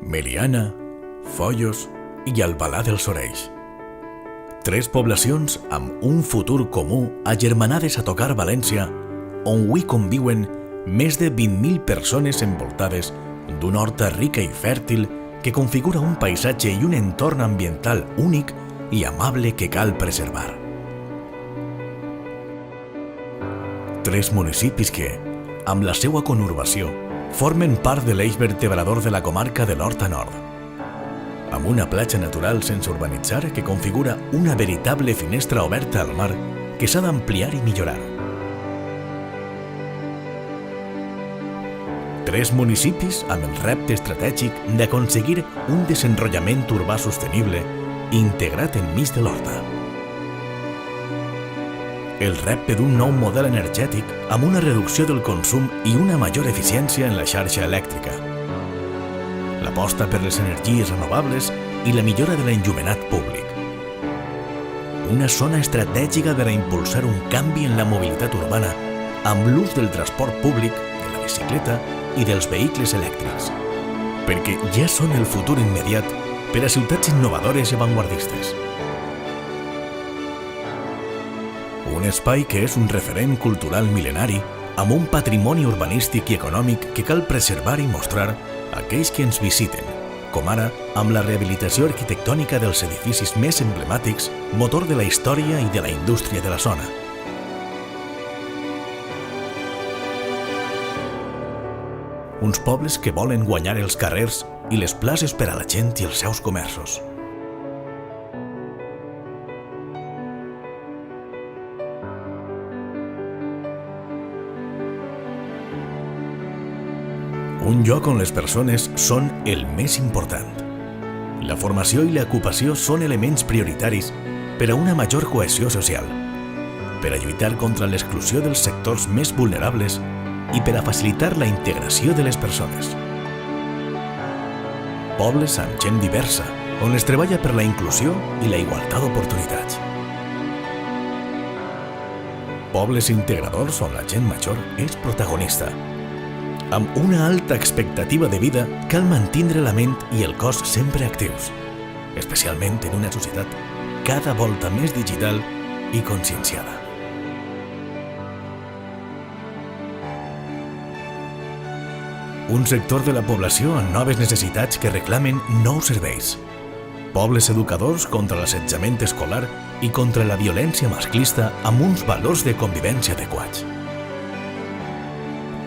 Meliana, Foios i Albalà dels Sorells. Tres poblacions amb un futur comú agermanades a tocar València, on avui conviuen més de 20.000 persones envoltades d'una horta rica i fèrtil que configura un paisatge i un entorn ambiental únic i amable que cal preservar. Tres municipis que, amb la seva conurbació, formen part de l'eix vertebrador de la comarca de l'Horta Nord, amb una platja natural sense urbanitzar que configura una veritable finestra oberta al mar que s'ha d'ampliar i millorar. Tres municipis amb el repte estratègic d'aconseguir un desenrotllament urbà sostenible integrat enmig de l'horta. El repte d'un nou model energètic amb una reducció del consum i una major eficiència en la xarxa elèctrica. L'aposta per les energies renovables i la millora de l'enllumenat públic. Una zona estratègica per a impulsar un canvi en la mobilitat urbana amb l'ús del transport públic, de la bicicleta i dels vehicles elèctrics, perquè ja són el futur immediat per a ciutats innovadores i avantguardistes. Un espai que és un referent cultural mil·lenari amb un patrimoni urbanístic i econòmic que cal preservar i mostrar a aquells que ens visiten, com ara amb la rehabilitació arquitectònica dels edificis més emblemàtics, motor de la història i de la indústria de la zona. Uns pobles que volen guanyar els carrers i les places per a la gent i els seus comerços. Un lloc on les persones són el més important. La formació i l'ocupació són elements prioritaris per a una major cohesió social, per a lluitar contra l'exclusió dels sectors més vulnerables i per a facilitar la integració de les persones. Pobles amb gent diversa, on es treballa per la inclusió i la igualtat d'oportunitats. Pobles integradors on la gent major és protagonista. Amb una alta expectativa de vida, cal mantindre la ment i el cos sempre actius, especialment en una societat cada volta més digital i conscienciada. Un sector de la població amb noves necessitats que reclamen nous serveis. Pobles educadors contra l'assetjament escolar i contra la violència masclista amb uns valors de convivència adequats.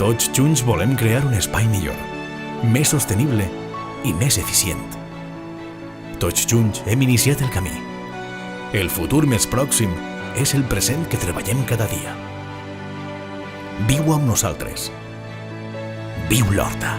Tots junts volem crear un espai millor, més sostenible i més eficient. Tots junts hem iniciat el camí. El futur més pròxim és el present que treballem cada dia. Viu amb nosaltres. Viu l'Horta!